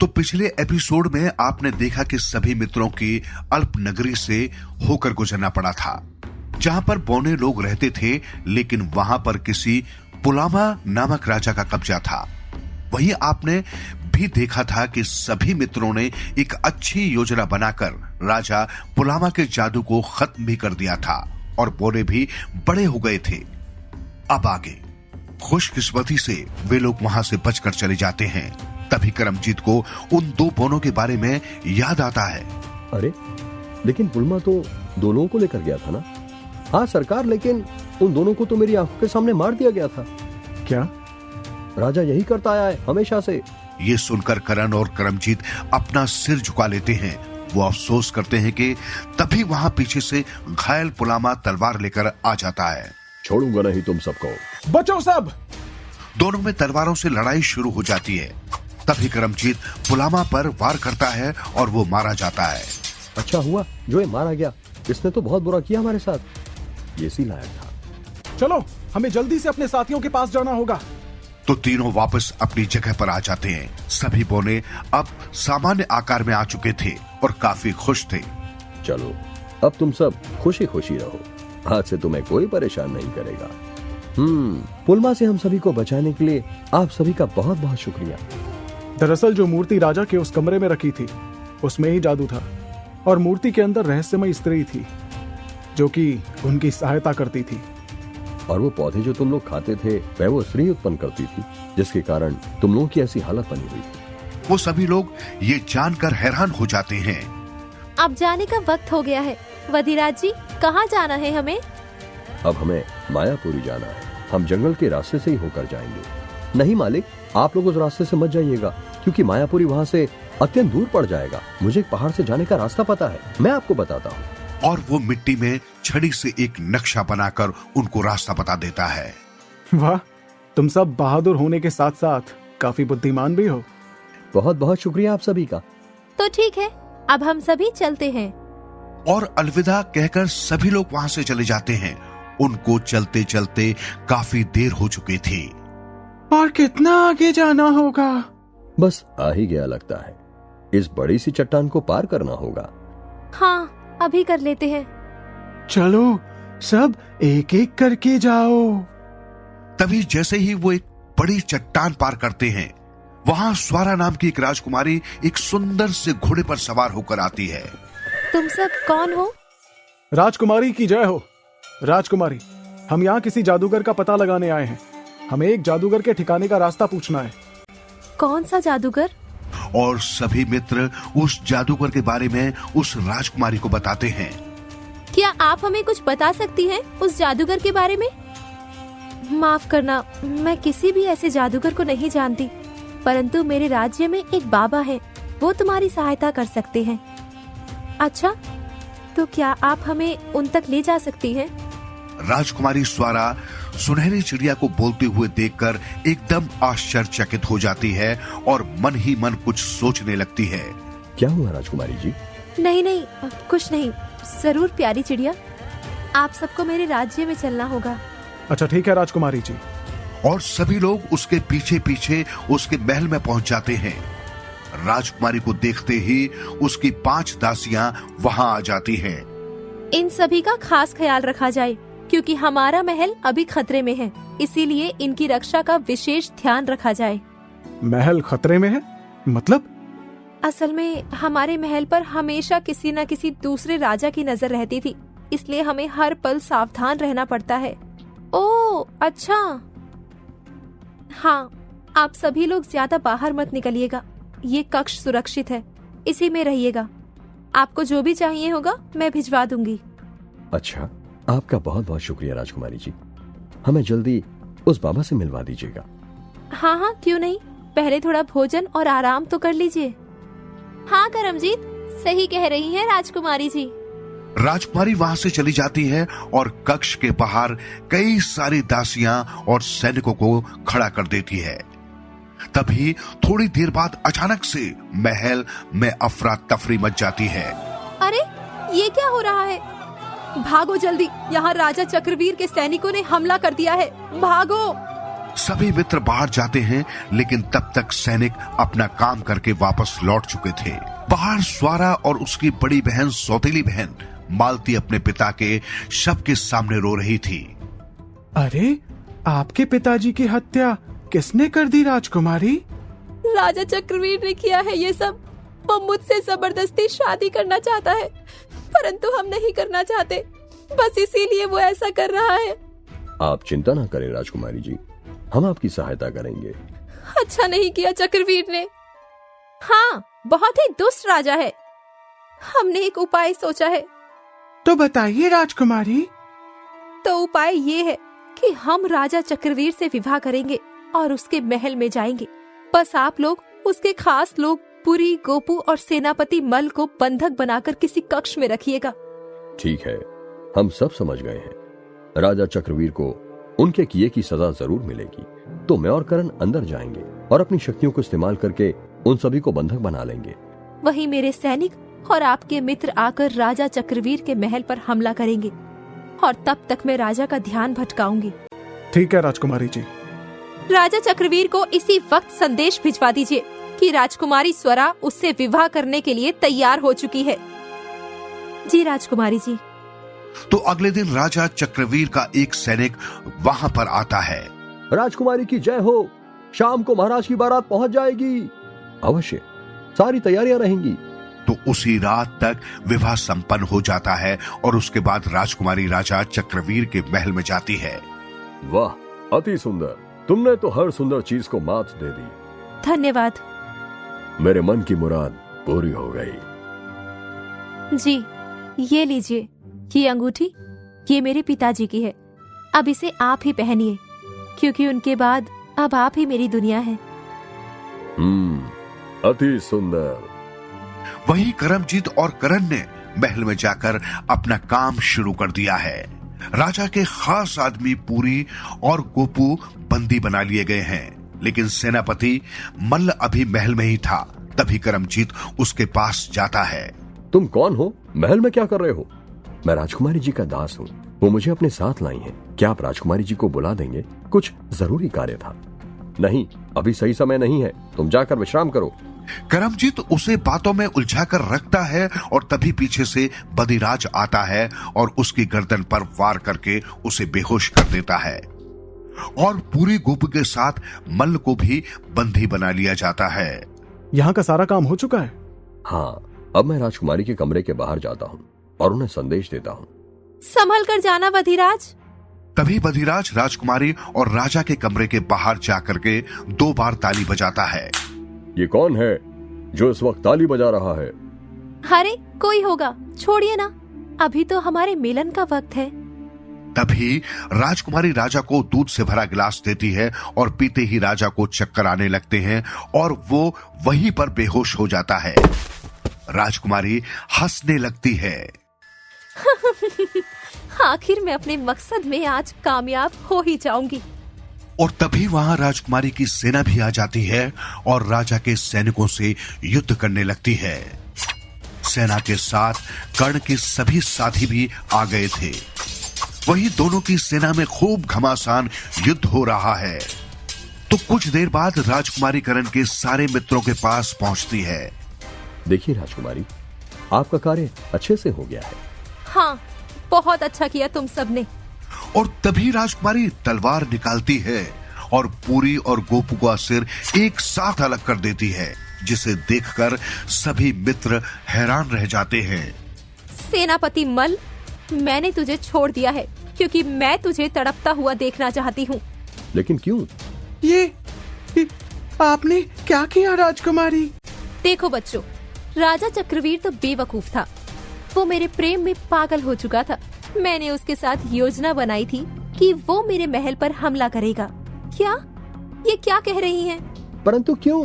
तो पिछले एपिसोड में आपने देखा कि सभी मित्रों की अल्प नगरी से होकर गुजरना पड़ा था, जहां पर पौने लोग रहते थे, लेकिन वहां पर किसी पुलामा नामक राजा का कब्जा था। वहीं आपने भी देखा था कि सभी मित्रों ने एक अच्छी योजना बनाकर राजा पुलामा के जादू को खत्म भी कर दिया था और पौने भी बड़े हो गए थे। अब आगे खुशकिस्मती से वे लोग वहां से बचकर चले जाते हैं। तभी करमजीत को उन 2 पौनों के बारे में याद आता है। अरे लेकिन पुलमा तो 2 लोगों को लेकर गया था ना? हाँ सरकार, लेकिन उन दोनों को तो मेरी आंखों के सामने मार दिया गया था। क्या? राजा यही करता आया है हमेशा से। ये सुनकर करण और करमजीत अपना सिर झुका लेते हैं। वो अफसोस करते हैं कि तभी वहां पीछे से घायल पुलामा तलवार लेकर आ जाता है। छोड़ूंगा नहीं तुम सबको। बचो सब! दोनों में तलवारों से लड़ाई शुरू हो जाती है। तभी करमजीत पुलामा पर वार करता है और वो मारा जाता है। अच्छा हुआ जो ये मारा गया, इसने तो बहुत बुरा किया हमारे साथ। ये सी लायक था। चलो हमें जल्दी से अपने साथियों के पास जाना होगा। तो तीनों वापस अपनी जगह पर आ जाते हैं। सभी पौने अब सामान्य आकार में आ चुके थे और काफी खुश थे। चलो अब तुम सब खुशी खुशी रहो, आज से तुम्हें कोई परेशान नहीं करेगा। पुलमा से हम सभी को बचाने के लिए आप सभी का बहुत बहुत शुक्रिया। दरअसल जो मूर्ति राजा के उस कमरे में रखी थी उसमें ही जादू था, और मूर्ति के अंदर रहस्यमय स्त्री थी जो कि उनकी सहायता करती थी। और वो पौधे जो तुम लोग खाते थे वह वो स्त्री उत्पन्न करती थी, जिसके कारण तुम लोगों की ऐसी हालत बनी हुई थी। वो सभी लोग ये जानकर हैरान हो जाते हैं। अब जाने का वक्त हो गया है। वधिराज जी, कहाँ जाना है हमें? अब हमें मायापुरी जाना है। हम जंगल के रास्ते से ही होकर जाएंगे। नहीं मालिक, आप लोग उस रास्ते से मत जाइएगा, क्योंकि मायापुरी वहाँ से अत्यंत दूर पड़ जाएगा। मुझे एक पहाड़ से जाने का रास्ता पता है, मैं आपको बताता हूँ। और वो मिट्टी में छड़ी से एक नक्शा बनाकर उनको रास्ता बता देता है। वाह, तुम सब बहादुर होने के साथ साथ काफी बुद्धिमान भी हो। बहुत बहुत शुक्रिया आप सभी का। तो ठीक है, अब हम सभी चलते हैं। और अलविदा कहकर सभी लोग वहां से चले जाते हैं। उनको चलते चलते काफी देर हो चुकी थी। और कितना आगे जाना होगा? बस आ ही गया लगता है। इस बड़ी सी चट्टान को पार करना होगा। हाँ, अभी कर लेते हैं। चलो सब एक एक करके जाओ। तभी जैसे ही वो एक बड़ी चट्टान पार करते हैं, वहां स्वारा नाम की एक राजकुमारी एक सुंदर से घोड़े पर सवार होकर आती है। तुम सब कौन हो? राजकुमारी की जय हो। राजकुमारी, हम यहाँ किसी जादूगर का पता लगाने आए हैं। हमें एक जादूगर के ठिकाने का रास्ता पूछना है। कौन सा जादूगर? और सभी मित्र उस जादूगर के बारे में उस राजकुमारी को बताते हैं। क्या आप हमें कुछ बता सकती हैं उस जादूगर के बारे में? माफ करना, मैं किसी भी ऐसे जादूगर को नहीं जानती, परंतु मेरे राज्य में एक बाबा है, वो तुम्हारी सहायता कर सकते हैं। अच्छा, तो क्या आप हमें उन तक ले जा सकती हैं? राजकुमारी स्वारा सुनहरी चिड़िया को बोलते हुए देखकर एकदम आश्चर्यचकित हो जाती है और मन ही मन कुछ सोचने लगती है। क्या हुआ राजकुमारी जी? नहीं नहीं, कुछ नहीं। जरूर प्यारी चिड़िया, आप सबको मेरे राज्य में चलना होगा। अच्छा ठीक है राजकुमारी जी। और सभी लोग उसके पीछे पीछे उसके महल में पहुंच जाते हैं। राजकुमारी को देखते ही उसकी 5 दासियां वहां आ जाती हैं। इन सभी का खास ख्याल रखा जाए, क्योंकि हमारा महल अभी खतरे में है, इसीलिए इनकी रक्षा का विशेष ध्यान रखा जाए। महल खतरे में है? मतलब? असल में हमारे महल पर हमेशा किसी न किसी दूसरे राजा की नजर रहती थी, इसलिए हमें हर पल सावधान रहना पड़ता है। ओह अच्छा। हाँ, आप सभी लोग ज्यादा बाहर मत निकलिएगा। ये कक्ष सुरक्षित है, इसी में रहिएगा। आपको जो भी चाहिए होगा मैं भिजवा दूंगी। अच्छा, आपका बहुत बहुत शुक्रिया राजकुमारी जी। हमें जल्दी उस बाबा से मिलवा दीजिएगा। हाँ हाँ, क्यों नहीं। पहले थोड़ा भोजन और आराम तो कर लीजिए। हाँ करमजीत, सही कह रही है राजकुमारी जी। राजकुमारी वहां से चली जाती है और कक्ष के बाहर कई सारी दासियां और सैनिकों को खड़ा कर देती है। तभी थोड़ी देर बाद अचानक से महल में अफरा तफरी मच जाती है। अरे ये क्या हो रहा है? भागो जल्दी, यहाँ राजा चक्रवीर के सैनिकों ने हमला कर दिया है। भागो। सभी मित्र बाहर जाते हैं, लेकिन तब तक सैनिक अपना काम करके वापस लौट चुके थे। बाहर स्वारा और उसकी बड़ी बहन सौतेली बहन मालती अपने पिता के शव के सामने रो रही थी। अरे, आपके पिताजी की हत्या किसने कर दी राजकुमारी? राजा चक्रवीर ने किया है ये सब। वो मुझसे जबरदस्ती शादी करना चाहता है, परंतु हम नहीं करना चाहते, बस इसीलिए वो ऐसा कर रहा है। आप चिंता ना करें राजकुमारी जी, हम आपकी सहायता करेंगे। अच्छा नहीं किया चक्रवीर ने। हाँ, बहुत ही दुष्ट राजा है। हमने एक उपाय सोचा है। तो बताइए राजकुमारी। तो उपाय ये है कि हम राजा चक्रवीर से विवाह करेंगे और उसके महल में जाएंगे। बस आप लोग, उसके खास लोग, पुरी, गोपू और सेनापति मल को बंधक बनाकर किसी कक्ष में रखिएगा। ठीक है, हम सब समझ गए हैं। राजा चक्रवीर को उनके किए की सजा जरूर मिलेगी। तो मैं और करण अंदर जाएंगे और अपनी शक्तियों को इस्तेमाल करके उन सभी को बंधक बना लेंगे। वहीं मेरे सैनिक और आपके मित्र आकर राजा चक्रवीर के महल पर हमला करेंगे और तब तक मैं राजा का ध्यान भटकाऊंगी। ठीक है राजकुमारी जी। राजा चक्रवीर को इसी वक्त संदेश भिजवा दीजिए कि राजकुमारी स्वरा उससे विवाह करने के लिए तैयार हो चुकी है। जी राजकुमारी जी। तो अगले दिन राजा चक्रवीर का एक सैनिक वहां पर आता है। राजकुमारी की जय हो, शाम को महाराज की बारात पहुंच जाएगी। अवश्य, सारी तैयारियां रहेंगी। तो उसी रात तक विवाह संपन्न हो जाता है और उसके बाद राजकुमारी राजा चक्रवीर के महल में जाती है। वाह, अति सुंदर। तुमने तो हर सुंदर चीज को मात दे दी। धन्यवाद। मेरे मन की मुराद पूरी हो गई। जी, ये लीजिए, ये अंगूठी, ये मेरे पिताजी की है। अब इसे आप ही पहनिए, क्योंकि उनके बाद अब आप ही मेरी दुनिया है। अति सुंदर। वही करमजीत और करण ने महल में जाकर अपना काम शुरू कर दिया है। राजा के खास आदमी पुरी और गोपू बंदी बना लिए गए हैं, लेकिन सेनापति मल्ल अभी महल में ही था। तभी करमजीत उसके पास जाता है। तुम कौन हो? महल में क्या कर रहे हो? मैं राजकुमारी जी का दास हूँ, वो मुझे अपने साथ लाई हैं। क्या आप राजकुमारी जी को बुला देंगे? कुछ जरूरी कार्य था। नहीं, अभी सही समय नहीं है, तुम जाकर विश्राम करो। करमजीत उसे बातों में उलझाकर रखता है और तभी पीछे से बदिराज आता है और उसकी गर्दन पर वार करके उसे बेहोश कर देता है। और पूरी गोपू के साथ मल्ल को भी बंदी बना लिया जाता है। यहाँ का सारा काम हो चुका है? हाँ, अब मैं राजकुमारी के कमरे के बाहर जाता हूँ और उन्हें संदेश देता हूँ। संभल कर जाना बधिराज। तभी बधिराज राजकुमारी और राजा के कमरे के बाहर जाकर के 2 बार ताली बजाता है। ये कौन है जो इस वक्त ताली बजा रहा है? अरे, कोई होगा, छोड़िए ना, अभी तो हमारे मिलन का वक्त है। तभी राजकुमारी राजा को दूध से भरा गिलास देती है और पीते ही राजा को चक्कर आने लगते हैं और वो वहीं पर बेहोश हो जाता है। राजकुमारी हंसने लगती है। आखिर मैं अपने मकसद में आज कामयाब हो ही जाऊंगी। और तभी वहां राजकुमारी की सेना भी आ जाती है और राजा के सैनिकों से युद्ध करने लगती है। सेना के साथ कर्ण के सभी साथी भी आ गए थे। वही दोनों की सेना में खूब घमासान युद्ध हो रहा है। तो कुछ देर बाद राजकुमारी कर्ण के सारे मित्रों के पास पहुंचती है। देखिए राजकुमारी, आपका कार्य अच्छे से हो गया है। हाँ, बहुत अच्छा किया तुम सबने। और तभी राजकुमारी तलवार निकालती है और पूरी और गोपू का सिर एक साथ अलग कर देती है, जिसे देखकर सभी मित्र हैरान रह जाते हैं। सेनापति मल, मैंने तुझे छोड़ दिया है क्योंकि मैं तुझे तड़पता हुआ देखना चाहती हूँ। लेकिन क्यों? ये आपने क्या किया राजकुमारी? देखो बच्चों, राजा चक्रवीर तो बेवकूफ था। वो मेरे प्रेम में पागल हो चुका था। मैंने उसके साथ योजना बनाई थी कि वो मेरे महल पर हमला करेगा। क्या? ये क्या कह रही हैं? परंतु क्यों?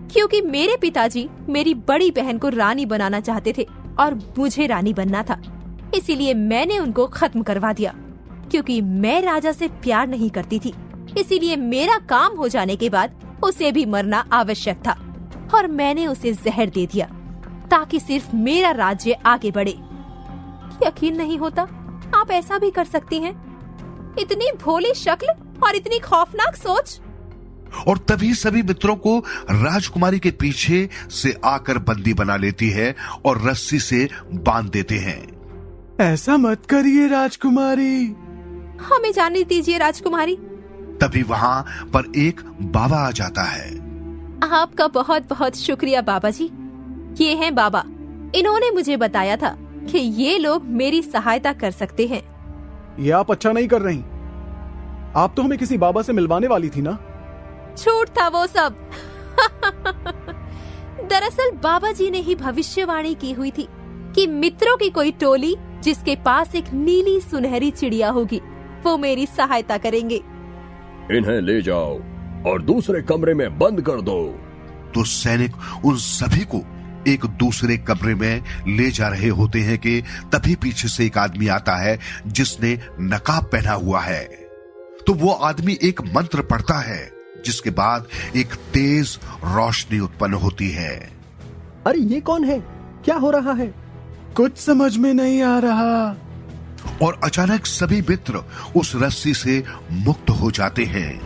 क्योंकि मेरे पिताजी मेरी बड़ी बहन को रानी बनाना चाहते थे और मुझे रानी बनना था। इसीलिए मैंने उनको खत्म करवा दिया। क्योंकि मैं राजा से प्यार नहीं करती थी, इसीलिए मेरा काम हो जाने के बाद उसे भी मरना आवश्यक था और मैंने उसे जहर दे दिया ताकि सिर्फ मेरा राज्य आगे बढ़े। यकीन नहीं होता, आप ऐसा भी कर सकती हैं? इतनी भोली शक्ल और इतनी खौफनाक सोच। और तभी सभी मित्रों को राजकुमारी के पीछे से आकर बंदी बना लेती है और रस्सी से बांध देते हैं। ऐसा मत करिए राजकुमारी। हमें जाने दीजिए राजकुमारी। तभी वहां पर एक बाबा आ जाता है। आपका बहुत बहुत शुक्रिया बाबा जी। ये हैं बाबा। इन्होंने मुझे बताया था कि ये लोग मेरी सहायता कर सकते हैं। ये आप अच्छा नहीं कर रही। आप तो हमें किसी बाबा से मिलवाने वाली थी ना। झूठ था वो सब। दरअसल बाबा जी ने ही भविष्यवाणी की हुई थी कि मित्रों की कोई टोली जिसके पास एक नीली सुनहरी चिड़िया होगी वो मेरी सहायता करेंगे। इन्हें ले जाओ और दूसरे कमरे में बंद कर दो। तो सैनिक उन सभी को एक दूसरे कमरे में ले जा रहे होते हैं कि तभी पीछे से एक आदमी आता है जिसने नकाब पहना हुआ है। तो वो आदमी एक मंत्र पढ़ता है जिसके बाद एक तेज रोशनी उत्पन्न होती है। अरे ये कौन है? क्या हो रहा है? कुछ समझ में नहीं आ रहा। और अचानक सभी मित्र उस रस्सी से मुक्त हो जाते हैं।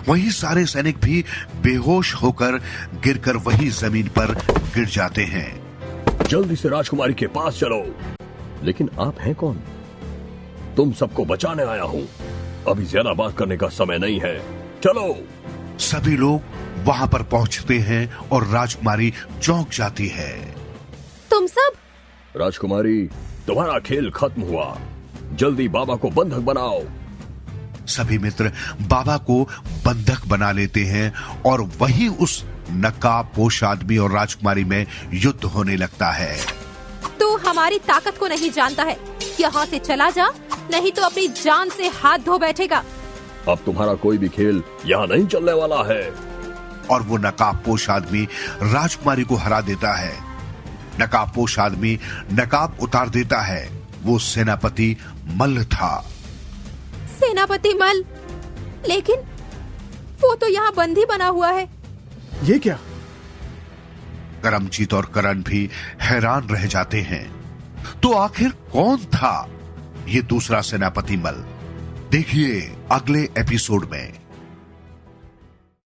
वहीं सारे सैनिक भी बेहोश होकर गिरकर वही जमीन पर गिर जाते हैं। जल्दी से राजकुमारी के पास चलो। लेकिन आप हैं कौन? तुम सबको बचाने आया हूँ। अभी ज्यादा बात करने का समय नहीं है, चलो। सभी लोग वहां पर पहुंचते हैं और राजकुमारी चौंक जाती है। तुम सब? राजकुमारी, तुम्हारा खेल खत्म हुआ। जल्दी बाबा को बंधक बनाओ। सभी मित्र बाबा को बंधक बना लेते हैं और वही उस नकाबपोश आदमी और राजकुमारी में युद्ध होने लगता है। तू हमारी ताकत को नहीं जानता है। यहाँ से चला जा, नहीं तो अपनी जान से हाथ धो बैठेगा। अब तुम्हारा कोई भी खेल यहाँ नहीं चलने वाला है। और वो नकाबपोश आदमी राजकुमारी को हरा देता है। नकाबपोश आदमी नकाब उतार देता है। वो सेनापति मल्ल था। सेनापति मल? लेकिन वो तो यहाँ बंदी बना हुआ है। ये क्या? करमजीत और करण भी हैरान रह जाते हैं। तो आखिर कौन था ये दूसरा सेनापति मल? देखिए अगले एपिसोड में।